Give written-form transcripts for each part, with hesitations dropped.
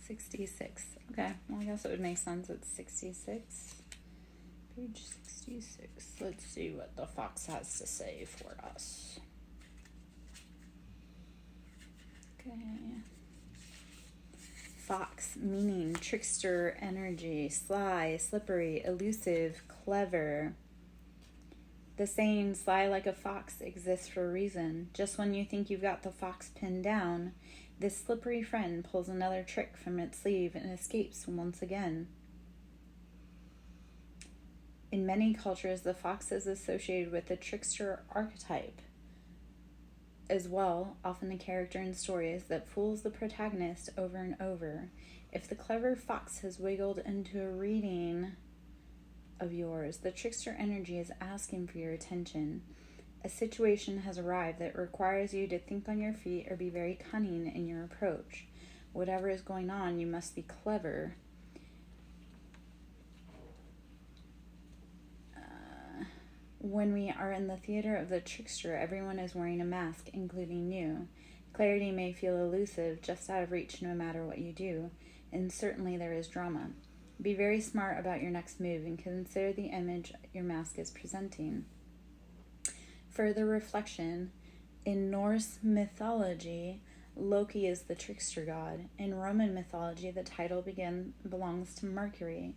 66. Okay, well, I guess it would make sense. It's 66. Page 66. Let's see what the fox has to say for us. Okay. Fox, meaning trickster energy, sly, slippery, elusive, clever. The saying, sly like a fox, exists for a reason. Just when you think you've got the fox pinned down, this slippery friend pulls another trick from its sleeve and escapes once again. In many cultures, the fox is associated with the trickster archetype as well, often a character in stories that fools the protagonist over and over. If the clever fox has wiggled into a reading of yours, the trickster energy is asking for your attention. A situation has arrived that requires you to think on your feet or be very cunning in your approach. Whatever is going on, you must be clever. When we are in the theater of the trickster, everyone is wearing a mask, including you. Clarity may feel elusive, just out of reach no matter what you do, and certainly there is drama. Be very smart about your next move and consider the image your mask is presenting. Further reflection, in Norse mythology, Loki is the trickster god. In Roman mythology, the title belongs to Mercury.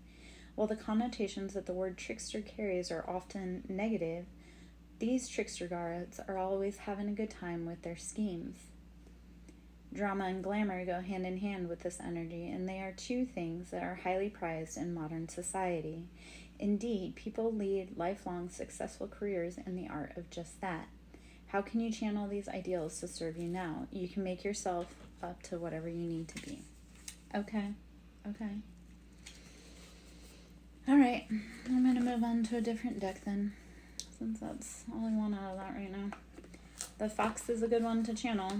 While the connotations that the word trickster carries are often negative, these trickster gods are always having a good time with their schemes. Drama and glamour go hand in hand with this energy, and they are two things that are highly prized in modern society. Indeed, people lead lifelong successful careers in the art of just that. How can you channel these ideals to serve you now? You can make yourself up to whatever you need to be. Okay. All right, I'm going to move on to a different deck then, since that's all I want out of that right now. The fox is a good one to channel.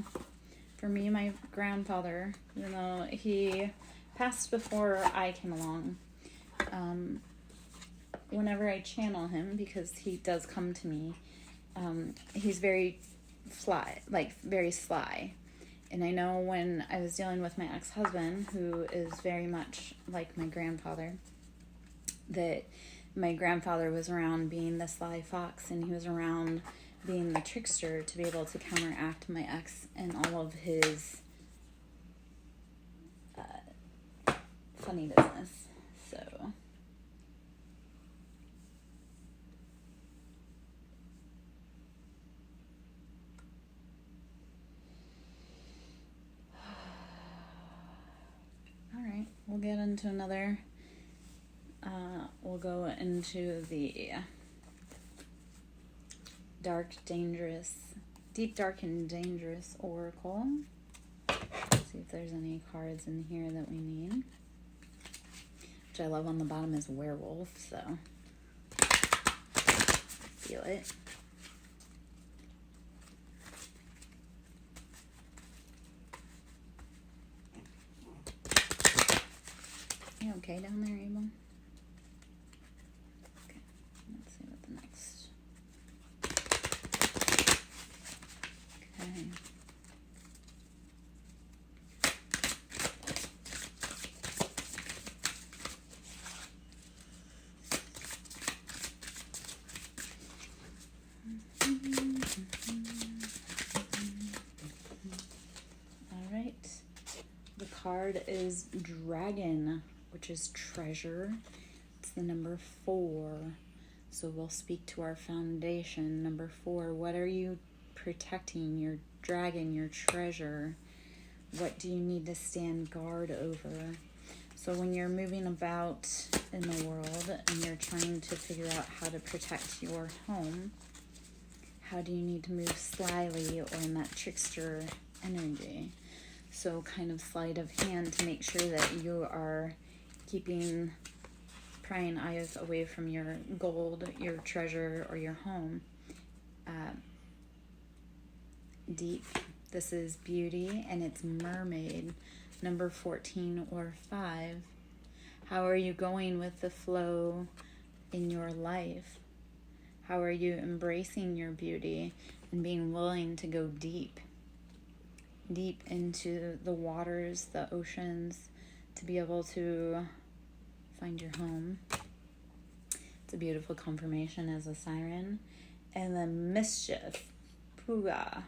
For me, my grandfather, even though he passed before I came along, whenever I channel him, because he does come to me, he's very very sly. And I know when I was dealing with my ex-husband, who is very much like my grandfather, that my grandfather was around being the sly fox, and he was around being the trickster to be able to counteract my ex and all of his funny business. So all right, we'll get into another we'll go into the deep, dark, and dangerous oracle. See if there's any cards in here that we need. Which I love on the bottom is werewolf, so feel it. You okay down there, Abel? Okay, let's see what the next. Okay. All right. The card is Dragon, which is treasure. It's the number 4. So we'll speak to our foundation. Number 4, what are you protecting? Your dragon, your treasure. What do you need to stand guard over? So when you're moving about in the world and you're trying to figure out how to protect your home, how do you need to move slyly or in that trickster energy? So kind of sleight of hand to make sure that you are keeping prying eyes away from your gold, your treasure, or your home. Deep. This is beauty, and it's mermaid, number 14 or 5. How are you going with the flow in your life? How are you embracing your beauty and being willing to go deep? deep into the waters, the oceans, to be able to find your home. It's a beautiful confirmation as a siren. And then mischief, puka.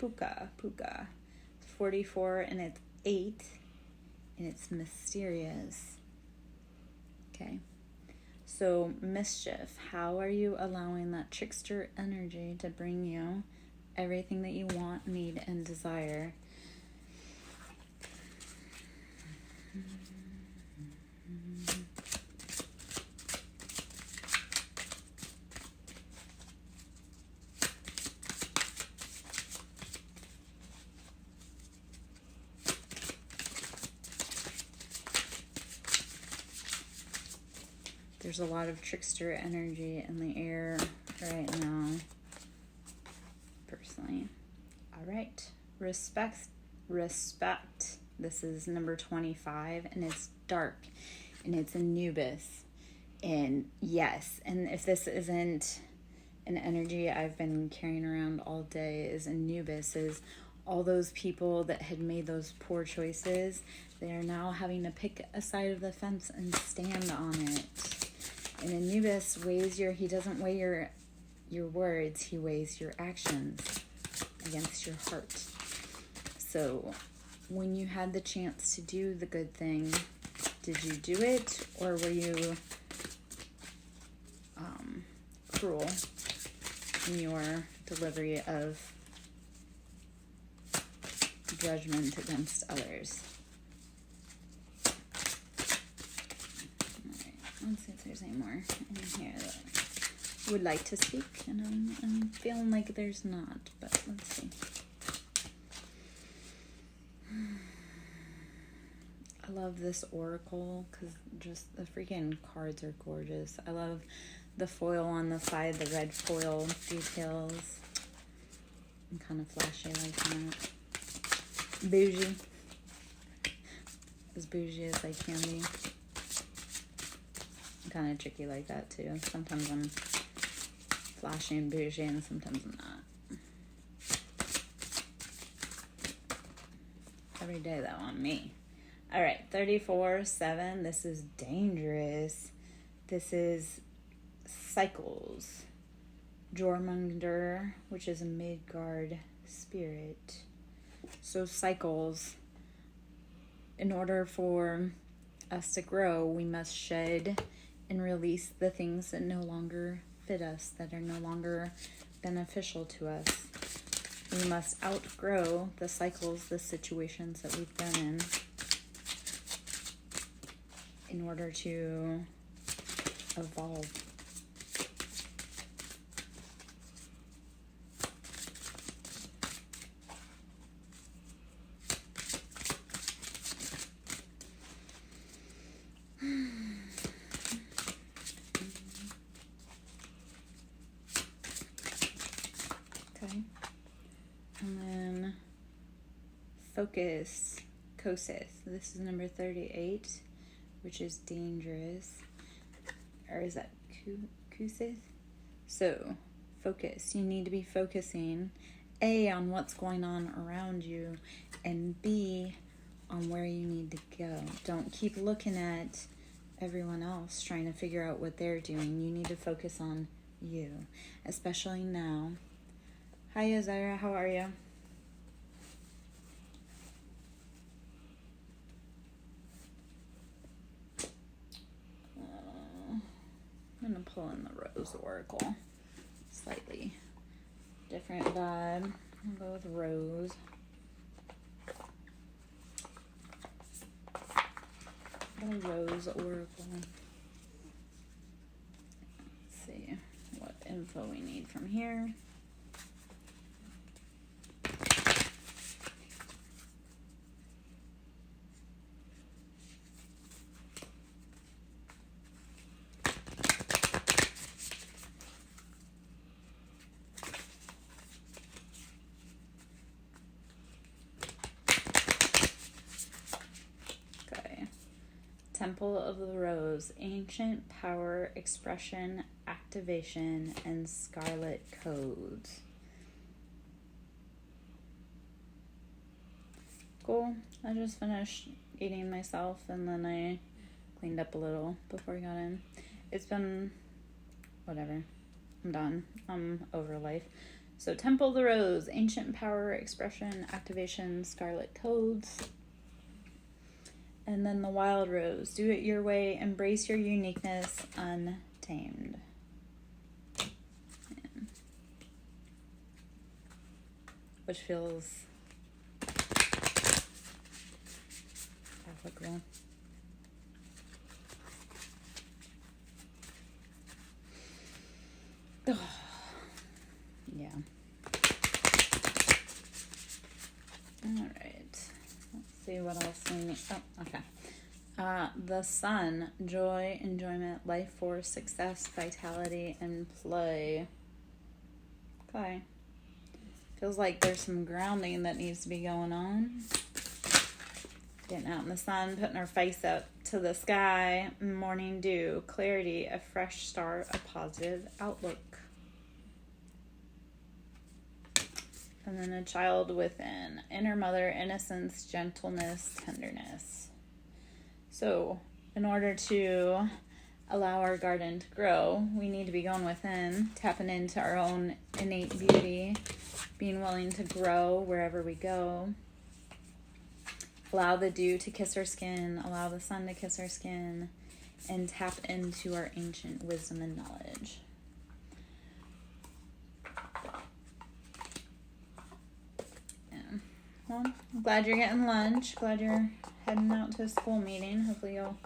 It's 44 and it's 8 and it's mysterious. Okay. So mischief, how are you allowing that trickster energy to bring you everything that you want, need, and desire? There's a lot of trickster energy in the air right now, personally. All right. Respect. This is number 25, and it's dark, and it's Anubis. And yes, and if this isn't an energy I've been carrying around all day, is Anubis, is all those people that had made those poor choices, they are now having to pick a side of the fence and stand on it. And Anubis he doesn't weigh your words, he weighs your actions against your heart. So when you had the chance to do the good thing, did you do it, or were you cruel in your delivery of judgment against others? Let's see if there's any more in here that would like to speak, and I'm feeling like there's not, but let's see. I love this oracle because just the freaking cards are gorgeous. I love the foil on the side, the red foil details. I'm kind of flashy like that. Bougie. As bougie as I can be. Kind of tricky like that too. Sometimes I'm flashy and bougie, and sometimes I'm not. Every day though on me. All right, 34-7. This is dangerous. This is cycles. Jormungandr, which is a Midgard spirit. So cycles. In order for us to grow, we must shed and release the things that no longer fit us, that are no longer beneficial to us. We must outgrow the cycles, the situations that we've been in order to evolve. And then focus, Kosith. This is number 38, which is dangerous. Or is that Kusith? So, focus. You need to be focusing, A, on what's going on around you, and B, on where you need to go. Don't keep looking at everyone else trying to figure out what they're doing. You need to focus on you, especially now. Hi, Azira. How are you? I'm going to pull in the Rose Oracle. Slightly different vibe. I'll go with Rose. The Rose Oracle. Let's see what info we need from here. Temple of the Rose, ancient power, expression, activation, and scarlet codes. Cool. I just finished eating myself, and then I cleaned up a little before I got in. It's been whatever. I'm done. I'm over life. So Temple of the Rose, Ancient Power, Expression, Activation, Scarlet Codes. And then the Wild Rose, Do It Your Way, Embrace Your Uniqueness, Untamed. Yeah. Which feels applicable. Oh. Yeah. All right. Let's see what else we need. Oh, okay. The Sun, joy, enjoyment, life force, success, vitality, and play. Okay. Feels like there's some grounding that needs to be going on. Getting out in the sun, putting our face up to the sky, morning dew, clarity, a fresh start, a positive outlook. And then a child within, inner mother, innocence, gentleness, tenderness. So in order to allow our garden to grow, we need to be going within, tapping into our own innate beauty, being willing to grow wherever we go. Allow the dew to kiss our skin, allow the sun to kiss our skin, and tap into our ancient wisdom and knowledge. Well, I'm glad you're getting lunch. Glad you're heading out to a school meeting. Hopefully you'll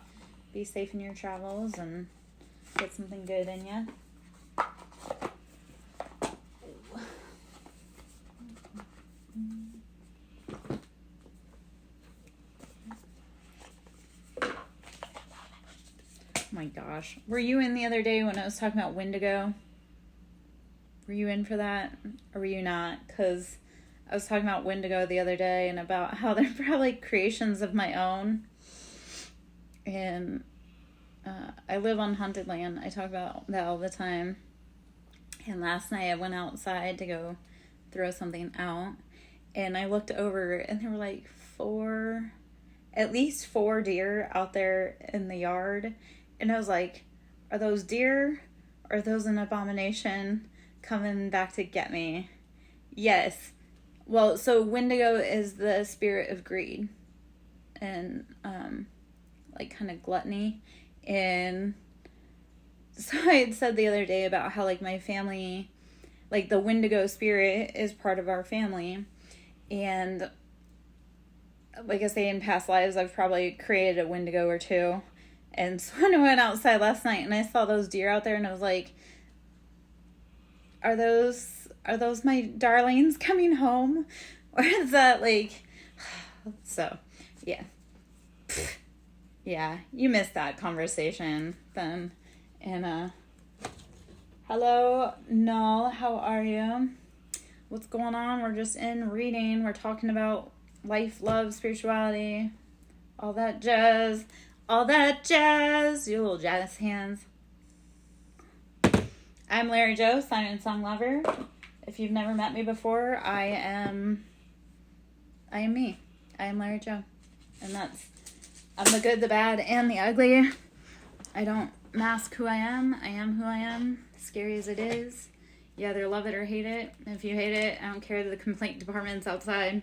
be safe in your travels and get something good in you. Oh my gosh. Were you in the other day when I was talking about Wendigo? Were you in for that? Or were you not? Because I was talking about Wendigo the other day and about how they're probably creations of my own. And I live on haunted land. I talk about that all the time. And last night I went outside to go throw something out. And I looked over and there were like at least four deer out there in the yard. And I was like, are those deer? Or are those an abomination coming back to get me? Yes. Well, so Wendigo is the spirit of greed and, like, kind of gluttony. And so I had said the other day about how, like, my family, like, the Wendigo spirit is part of our family. And, like I say, in past lives, I've probably created a Wendigo or two. And so when I went outside last night and I saw those deer out there and I was like, Are those my darlings coming home? Or is that like, so, yeah. Yeah, you missed that conversation then. And, hello, Null, how are you? What's going on? We're just in reading. We're talking about life, love, spirituality, all that jazz. All that jazz, you little jazz hands. I'm Larry Joe, SirenSong lover. If you've never met me before, I am me. I am Larry Joe. And I'm the good, the bad, and the ugly. I don't mask who I am. I am who I am, scary as it is. You either love it or hate it. If you hate it, I don't care, the complaint department's outside.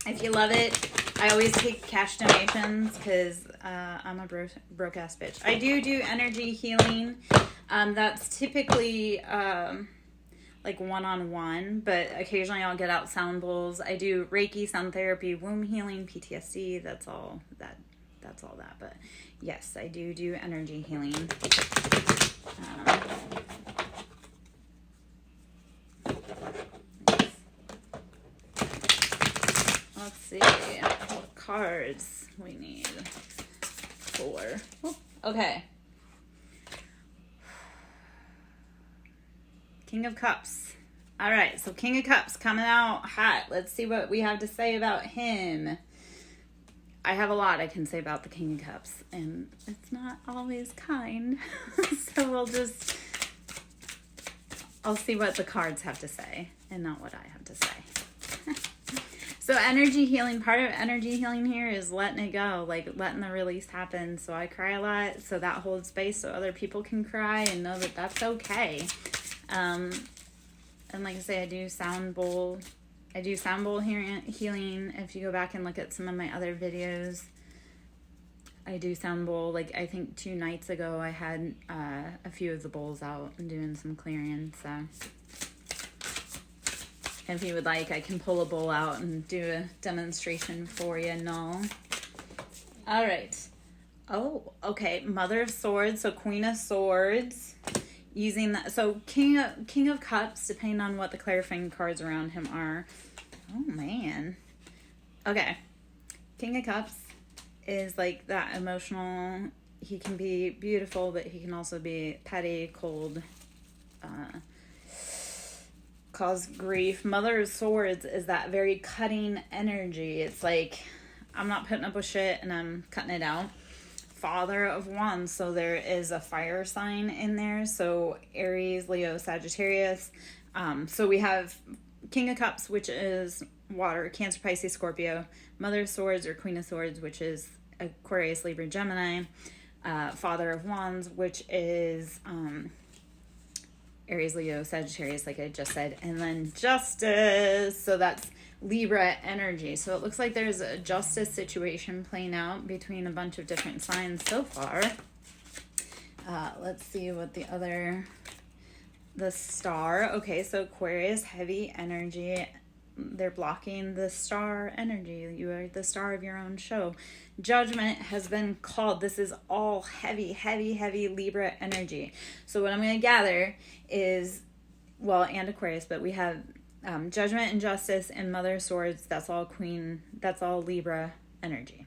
If you love it, I always take cash donations because I'm a broke ass bitch. I do energy healing. That's typically like one-on-one, but occasionally I'll get out sound bowls. I do Reiki, sound therapy, womb healing, PTSD. That's all that. But yes, I do energy healing. Let's see what cards we need for. Okay. King of Cups. All right, so King of Cups coming out hot. Let's see what we have to say about him. I have a lot I can say about the King of Cups, and it's not always kind. So I'll see what the cards have to say and not what I have to say. So energy healing, part of energy healing here is letting it go, like letting the release happen. So I cry a lot, so that holds space so other people can cry and know that that's okay. And like I say, I do sound bowl healing. If you go back and look at some of my other videos, I do sound bowl. Like I think 2 nights ago I had a few of the bowls out and doing some clearing. So if you would like, I can pull a bowl out and do a demonstration for you. No. All right. Oh, okay. Mother of Swords, so Queen of Swords. Using that, so King of Cups, depending on what the clarifying cards around him are. Oh man. Okay. King of Cups is like that emotional. He can be beautiful, but he can also be petty, cold, cause grief. Mother of Swords is that very cutting energy. It's like, I'm not putting up with shit and I'm cutting it out. Father of Wands, so there is a fire sign in there. So Aries, Leo, Sagittarius. So we have King of Cups, which is water, Cancer, Pisces, Scorpio. Mother of Swords or Queen of Swords, which is Aquarius, Libra, Gemini. Father of Wands, which is Aries, Leo, Sagittarius, like I just said. And then Justice, so that's Libra energy. So it looks like there's a justice situation playing out between a bunch of different signs so far. Let's see what the Star. Okay, so Aquarius, heavy energy. They're blocking the star energy. You are the star of your own show. Judgment has been called. This is all heavy, heavy, heavy Libra energy. So what I'm going to gather is, well, and Aquarius, but we have Judgment and Justice and Mother of Swords. That's all Libra energy.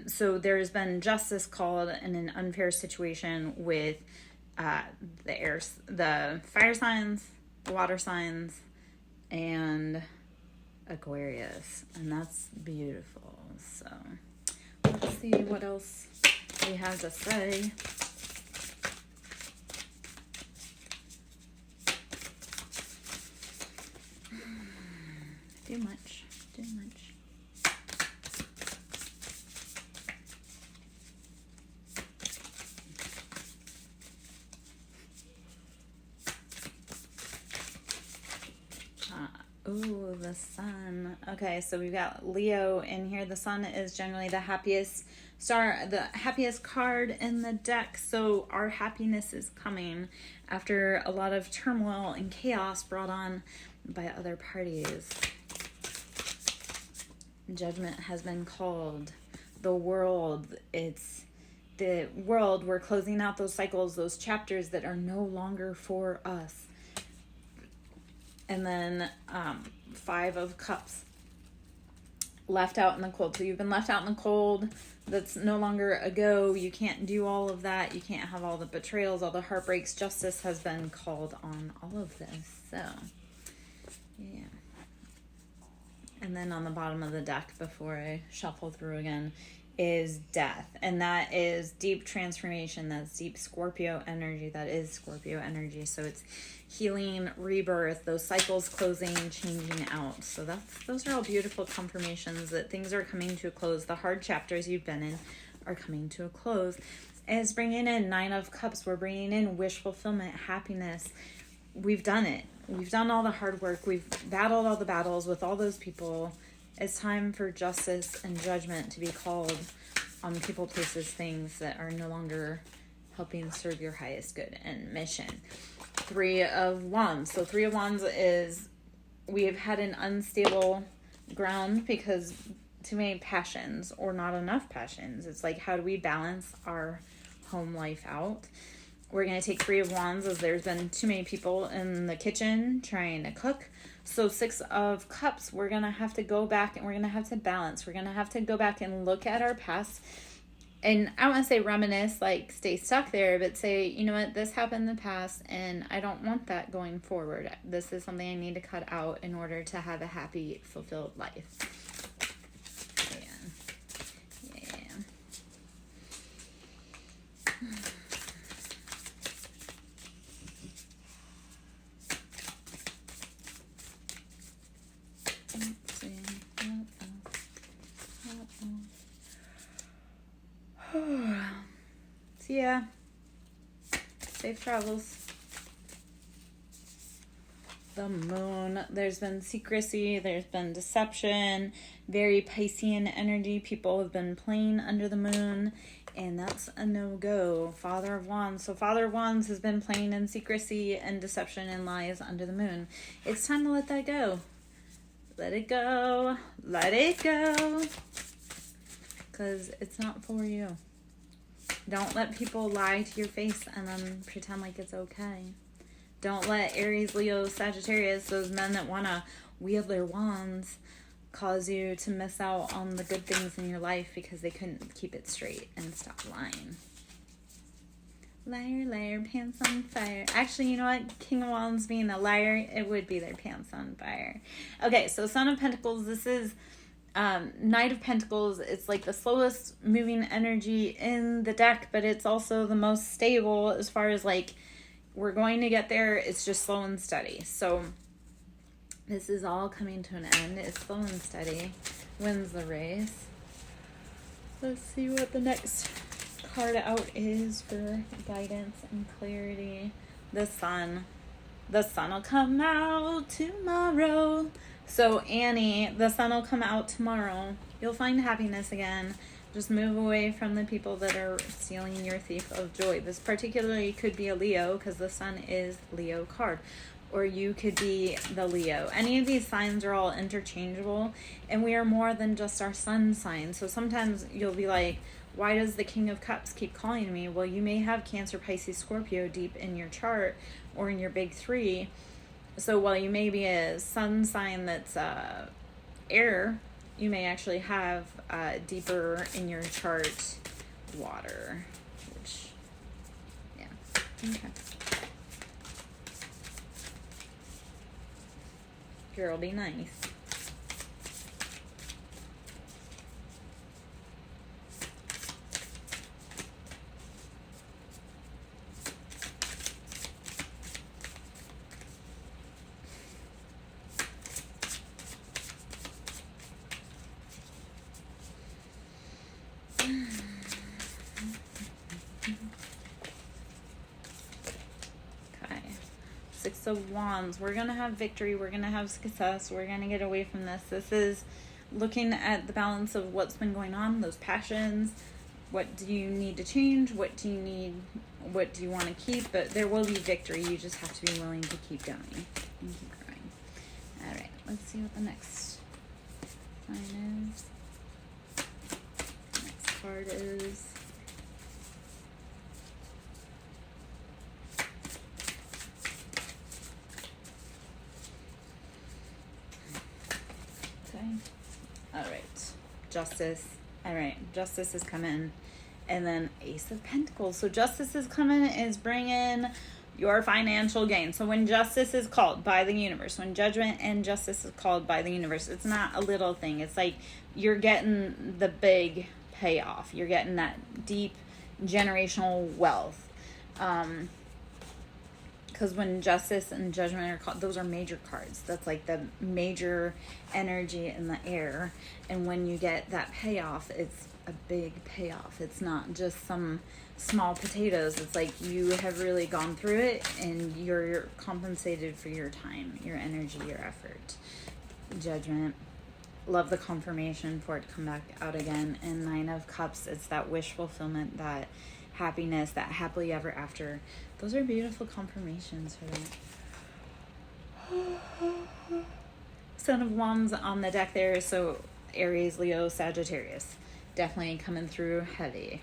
So there's been justice called in an unfair situation with the fire signs, the water signs, and Aquarius, and that's beautiful. So let's see what else we have to say. Too much. Ooh, the sun. Okay, so we've got Leo in here. The sun is generally the happiest star, the happiest card in the deck. So our happiness is coming after a lot of turmoil and chaos brought on by other parties. Judgment has been called. The world, it's the world. We're closing out those cycles, those chapters that are no longer for us. And then 5 of Cups, left out in the cold. So you've been left out in the cold. That's no longer a go. You can't do all of that. You can't have all the betrayals, all the heartbreaks. Justice has been called on all of this. So, yeah. And then on the bottom of the deck, before I shuffle through again, is death. And that is deep transformation. That's deep Scorpio energy. That is Scorpio energy. So it's healing, rebirth, those cycles closing, changing out. So those are all beautiful confirmations that things are coming to a close. The hard chapters you've been in are coming to a close. And it's bringing in 9 of Cups. We're bringing in wish fulfillment, happiness. We've done it. We've done all the hard work. We've battled all the battles with all those people. It's time for justice and judgment to be called on people, places, things that are no longer helping serve your highest good and mission. 3 of Wands. So 3 of Wands is we have had an unstable ground because too many passions or not enough passions. It's like, how do we balance our home life out? We're going to take 3 of Wands as there's been too many people in the kitchen trying to cook. So 6 of Cups, we're going to have to go back and we're going to have to balance. We're going to have to go back and look at our past. And I don't want to say reminisce, like stay stuck there, but say, you know what, this happened in the past and I don't want that going forward. This is something I need to cut out in order to have a happy, fulfilled life. Yeah. Let's see. See ya. Safe travels. The moon. There's been secrecy. There's been deception. Very Piscean energy. People have been playing under the moon. And that's a no-go. Father of Wands. So Father of Wands has been playing in secrecy and deception and lies under the moon. It's time to let that go. Let it go. Let it go. Because it's not for you. Don't let people lie to your face and then pretend like it's okay. Don't let Aries, Leo, Sagittarius, those men that want to wield their wands, cause you to miss out on the good things in your life because they couldn't keep it straight and stop lying. Liar, liar, pants on fire. Actually, you know what? King of Wands being a liar, it would be their pants on fire. Okay, so Son of Pentacles, this is Knight of Pentacles. It's like the slowest moving energy in the deck, but it's also the most stable as far as like, we're going to get there. It's just slow and steady. So this is all coming to an end. It's slow and steady. Wins the race. Let's see what the next card out is for guidance and clarity. The sun. The sun will come out tomorrow. So Annie, the sun will come out tomorrow. You'll find happiness again. Just move away from the people that are stealing your thief of joy. This particularly could be a Leo because the sun is Leo card. Or you could be the Leo. Any of these signs are all interchangeable. And we are more than just our sun sign. So sometimes you'll be like, why does the King of Cups keep calling me? Well, you may have Cancer, Pisces, Scorpio deep in your chart or in your big three. So while you may be a sun sign that's air, you may actually have deeper in your chart water, which, yeah, okay. Girl, be nice. Six of Wands. We're going to have victory. We're going to have success. We're going to get away from this. This is looking at the balance of what's been going on, those passions. What do you need to change? What do you need? What do you want to keep? But there will be victory. You just have to be willing to keep going and keep growing. All right. Let's see what the next sign is. Next card is... All right, Justice. All right, Justice is coming. And then Ace of Pentacles. So Justice is coming, is bringing your financial gain. So when Justice is called by the universe, when Judgment and Justice is called by the universe, it's not a little thing. It's like you're getting the big payoff. You're getting that deep generational wealth. Because when Justice and Judgment are called, those are major cards. That's like the major energy in the air. And when you get that payoff, it's a big payoff. It's not just some small potatoes. It's like you have really gone through it and you're compensated for your time, your energy, your effort. Judgment. Love the confirmation for it to come back out again. And Nine of Cups, it's that wish fulfillment, that happiness, that happily ever after. Those are beautiful confirmations for that. Son of Wands on the deck there, so Aries, Leo, Sagittarius. Definitely coming through heavy.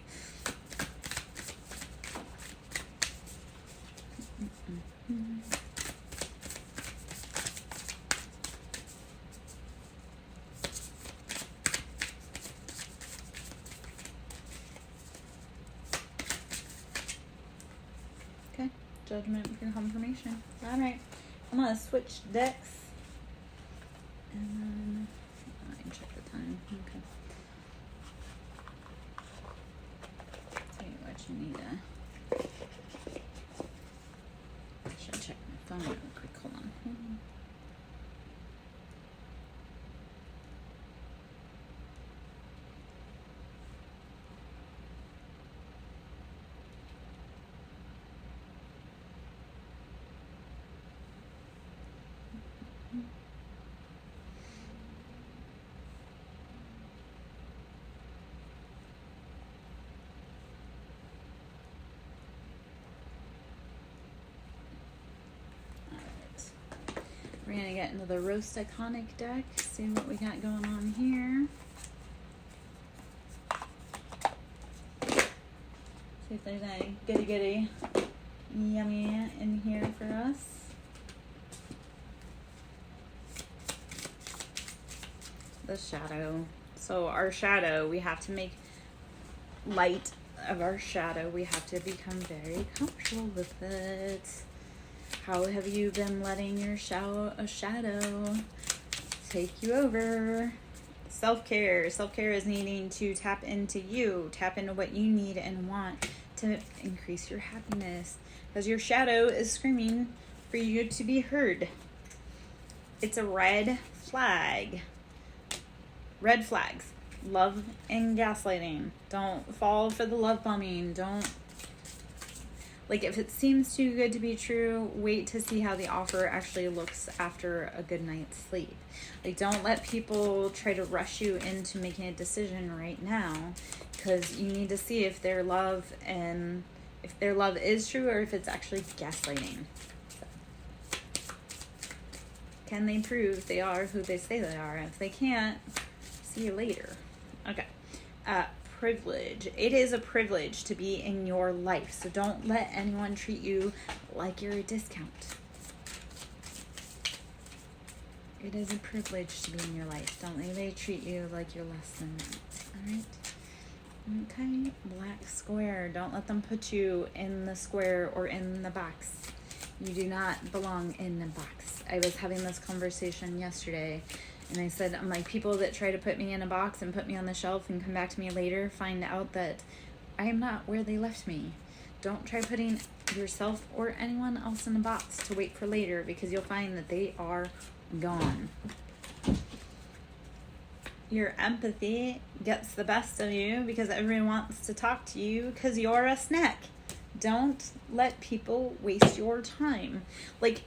Okay, Judgment for confirmation. All right, I'm gonna switch decks, and then I can check the time. Okay. Tell you what, you need to. I should check my phone real quick. Hold on. We're going to get into the Roast Iconic deck, see what we got going on here. See if there's any goody yummy in here for us. The shadow. So our shadow, we have to make light of our shadow. We have to become very comfortable with it. How have you been letting your shadow take you over? Self-care. Self-care is needing to tap into you, tap into what you need and want to increase your happiness, because your shadow is screaming for you to be heard. It's a red flag. Red flags. Love and gaslighting. Don't fall for the love bombing. Don't, like, if it seems too good to be true, wait to see how the offer actually looks after a good night's sleep. Like, don't let people try to rush you into making a decision right now, because you need to see if their love is true or if it's actually gaslighting. So, can they prove they are who they say they are? If they can't, see you later. Okay. Privilege. It is a privilege to be in your life, so don't let anyone treat you like you're a discount. It is a privilege to be in your life. Don't let anybody treat you like you're less than that. Alright? Okay. Black square. Don't let them put you in the square or in the box. You do not belong in the box. I was having this conversation yesterday, and I said, I'm like, people that try to put me in a box and put me on the shelf and come back to me later find out that I am not where they left me. Don't try putting yourself or anyone else in a box to wait for later, because you'll find that they are gone. Your empathy gets the best of you because everyone wants to talk to you because you're a snack. Don't let people waste your time. Like,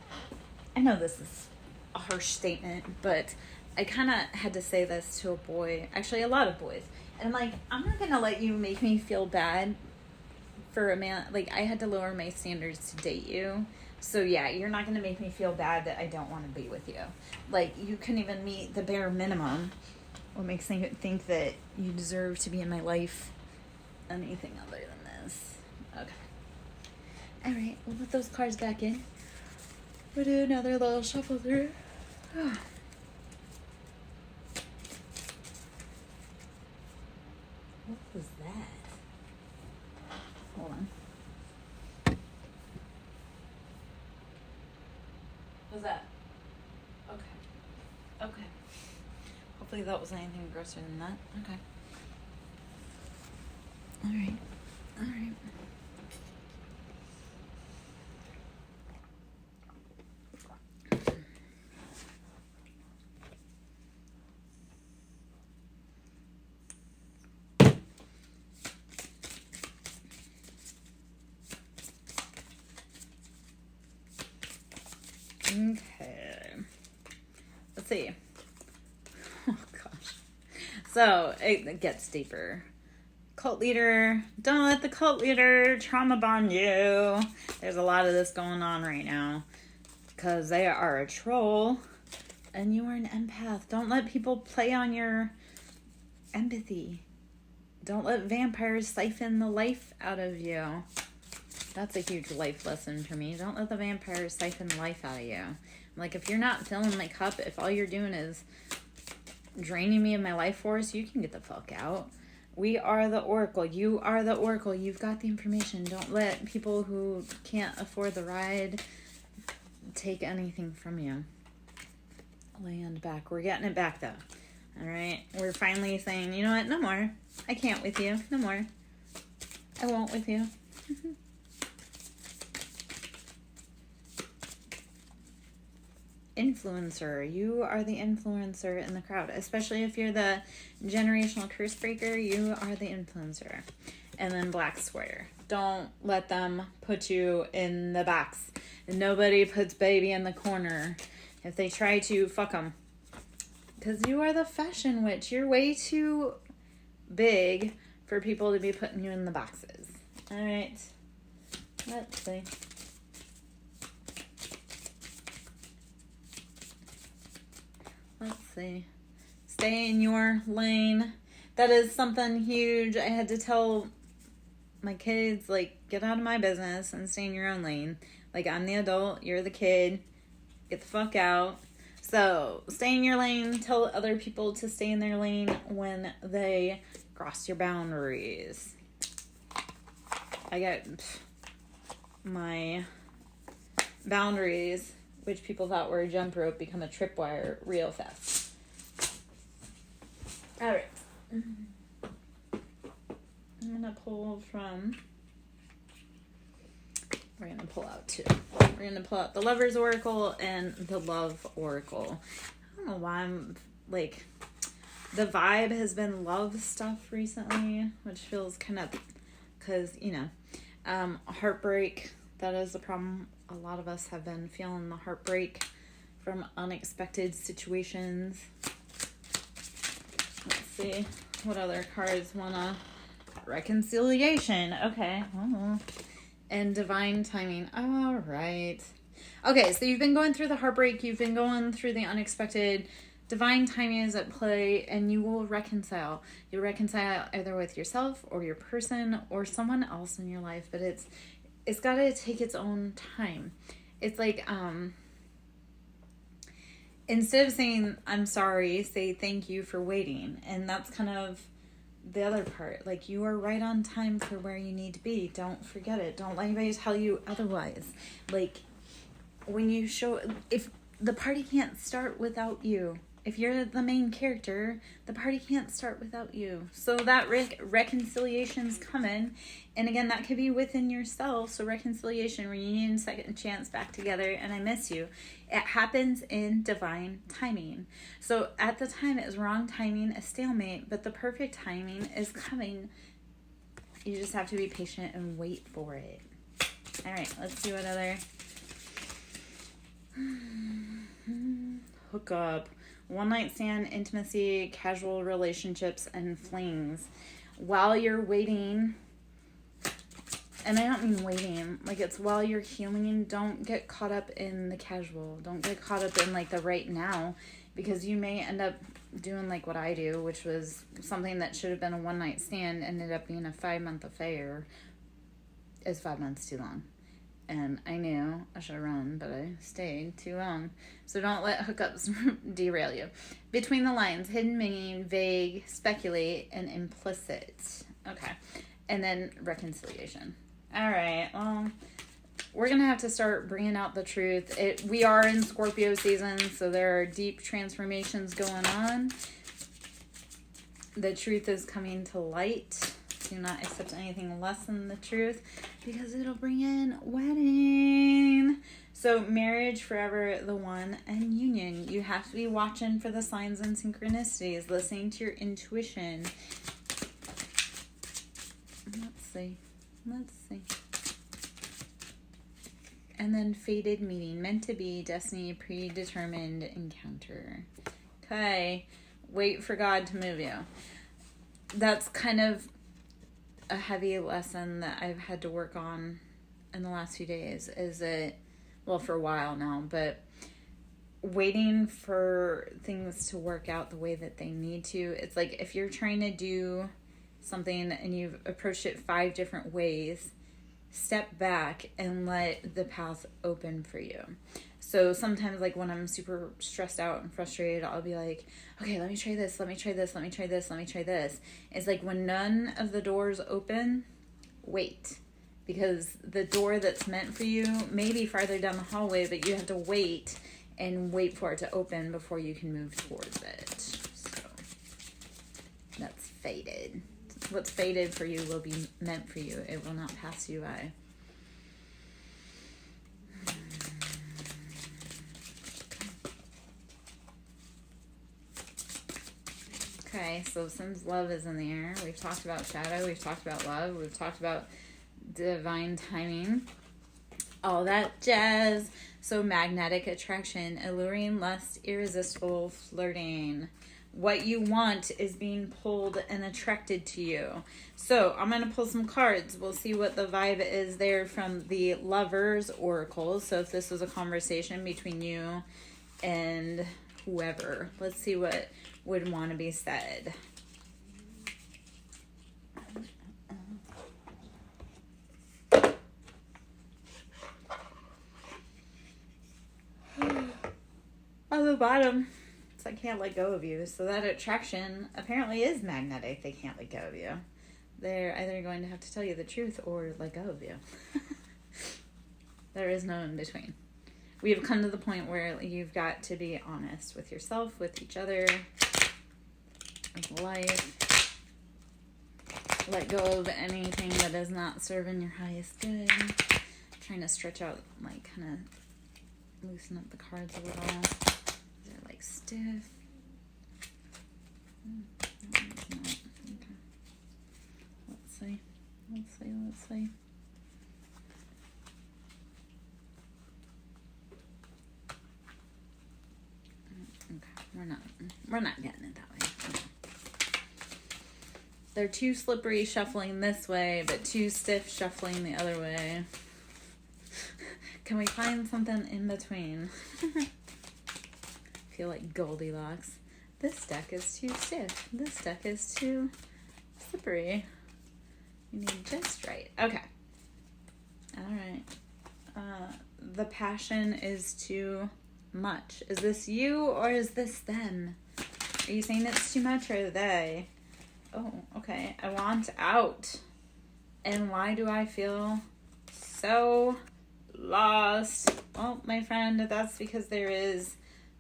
I know this is a harsh statement, but I kind of had to say this to a boy, actually a lot of boys. And I'm like, I'm not going to let you make me feel bad for a man. Like, I had to lower my standards to date you. So yeah, you're not going to make me feel bad that I don't want to be with you. Like, you couldn't even meet the bare minimum. What makes me think that you deserve to be in my life? Anything other than this. Okay. Alright, we'll put those cards back in. We'll do another little shuffle through. What was that? Hold on. What was that? Okay. Okay. Hopefully that wasn't anything grosser than that. Okay. Alright. Alright. Okay. Let's see. Oh gosh. So it gets deeper. Cult leader. Don't let the cult leader trauma bond you. There's a lot of this going on right now because they are a troll and you are an empath. Don't let people play on your empathy. Don't let vampires siphon the life out of you. That's a huge life lesson for me. Don't let the vampires siphon life out of you. Like, if you're not filling my cup, if all you're doing is draining me of my life force, you can get the fuck out. We are the Oracle. You are the Oracle. You've got the information. Don't let people who can't afford the ride take anything from you. Land back. We're getting it back, though. All right? We're finally saying, you know what? No more. I can't with you. No more. I won't with you. Influencer. You are the influencer in the crowd, especially if you're the generational curse breaker. You are the influencer. And then black square. Don't let them put you in the box. Nobody puts baby in the corner. If they try to, fuck them. Because you are the fashion witch. You're way too big for people to be putting you in the boxes. All right. Let's see. let's see. Stay in your lane. That is something huge. I had to tell my kids, like, get out of my business and stay in your own lane. Like, I'm the adult, you're the kid. Get the fuck out. So, stay in your lane. Tell other people to stay in their lane when they cross your boundaries. I got my boundaries, which people thought were a jump rope, become a tripwire real fast. Alright. I'm going to pull from... We're going to pull out two. We're going to pull out the Lover's Oracle and the Love Oracle. I don't know why I'm, like... The vibe has been love stuff recently, which feels kind of... Because, you know, heartbreak, that is the problem. A lot of us have been feeling the heartbreak from unexpected situations. Let's see. What other cards wanna... Reconciliation. Okay. Oh. And divine timing. All right. Okay, so you've been going through the heartbreak. You've been going through the unexpected. Divine timing is at play, and you will reconcile. You'll reconcile either with yourself or your person or someone else in your life, but it's got to take its own time. It's like, instead of saying, I'm sorry, say thank you for waiting. And that's kind of the other part. Like, you are right on time for where you need to be. Don't forget it. Don't let anybody tell you otherwise. Like, when you show, if the party can't start without you, if you're the main character, the party can't start without you. So that reconciliation's coming. And again, that could be within yourself. So reconciliation, reunion, second chance, back together, and I miss you. It happens in divine timing. So at the time, it was wrong timing, a stalemate, but the perfect timing is coming. You just have to be patient and wait for it. All right, let's see what other... Hook up. One night stand, intimacy, casual relationships, and flings. While you're waiting, and I don't mean waiting, like it's while you're healing, don't get caught up in the casual. Don't get caught up in like the right now, because you may end up doing like what I do, which was something that should have been a one night stand ended up being a 5-month affair. Is 5 months too long? And I knew I should have run, but I stayed too long. So don't let hookups derail you. Between the lines, hidden meaning, vague, speculate, and implicit. Okay. And then reconciliation. All right. Well, we're going to have to start bringing out the truth. We are in Scorpio season, so there are deep transformations going on. The truth is coming to light. Do not accept anything less than the truth, because it'll bring in wedding. So marriage, forever the one, and union. You have to be watching for the signs and synchronicities, listening to your intuition. Let's see. And then fated meeting, meant to be, destiny, predetermined encounter. Okay. Wait for God to move you. That's kind of a heavy lesson that I've had to work on in the last few days. Is that, well, for a while now, but waiting for things to work out the way that they need to. It's like if you're trying to do something and you've approached it 5 different ways, step back and let the path open for you. So sometimes, like when I'm super stressed out and frustrated, I'll be like, okay, let me try this, let me try this, let me try this, let me try this. It's like when none of the doors open, wait. Because the door that's meant for you may be farther down the hallway, but you have to wait and wait for it to open before you can move towards it. So that's fated. What's fated for you will be meant for you. It will not pass you by. Okay, so since love is in the air, we've talked about shadow, we've talked about love, we've talked about divine timing, all that jazz. So magnetic attraction, alluring, lust, irresistible, flirting. What you want is being pulled and attracted to you. So I'm going to pull some cards. We'll see what the vibe is there from the Lover's Oracle. So if this was a conversation between you and whoever. Let's see what would want to be said. On the bottom, it's I can't let go of you. So that attraction apparently is magnetic. They can't let go of you. They're either going to have to tell you the truth or let go of you. There is no in between. We have come to the point where you've got to be honest with yourself, with each other, with life. Let go of anything that is not serving your highest good. Trying to stretch out, like, kind of loosen up the cards a little. They're like stiff. No, it's not. Okay. Let's see. Okay, we're not getting it that way. Okay. They're too slippery shuffling this way, but too stiff shuffling the other way. Can we find something in between? Feel like Goldilocks. This deck is too stiff. This deck is too slippery. You need just right. Okay. All right. The passion is too much. Is this you or is this them? Are you saying it's too much or they? Oh, okay. I want out. And why do I feel so lost? Well, my friend, that's because there is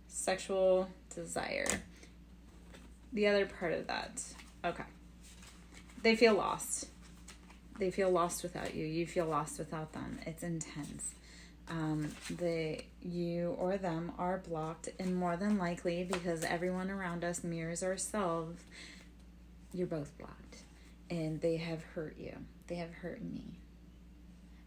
sexual desire. The other part of that. Okay. They feel lost. They feel lost without you. You feel lost without them. It's intense. You or them are blocked, and more than likely, because everyone around us mirrors ourselves, you're both blocked. And they have hurt you. They have hurt me.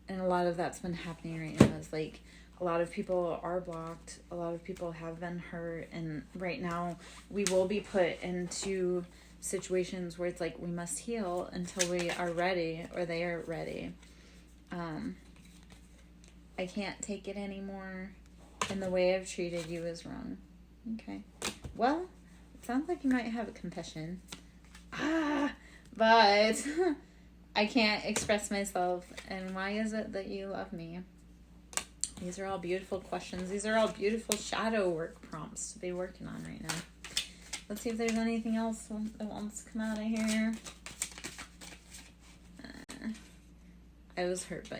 And a lot of that's been happening right now. Is like a lot of people are blocked. A lot of people have been hurt. And right now we will be put into situations where it's like we must heal until we are ready or they are ready. I can't take it anymore. And the way I've treated you is wrong. Okay. Well, it sounds like you might have a confession. But I can't express myself. And why is it that you love me? These are all beautiful questions. These are all beautiful shadow work prompts to be working on right now. Let's see if there's anything else that wants to come out of here. I was hurt by